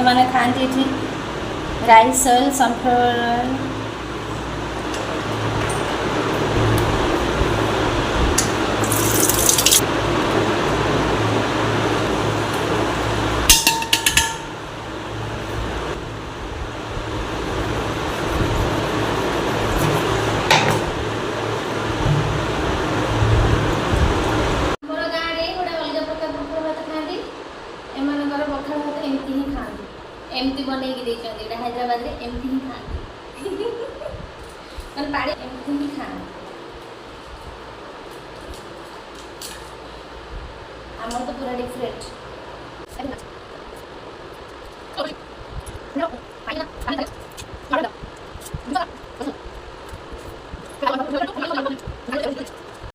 एमाने खाती थी राइस ऑयल सनफ्लावर ऑयल एमती बनई हैदराबाद रे एमती ही खाती मैंने पाड़ी एमती ही खाती आम तो पूरा डिफरेंट।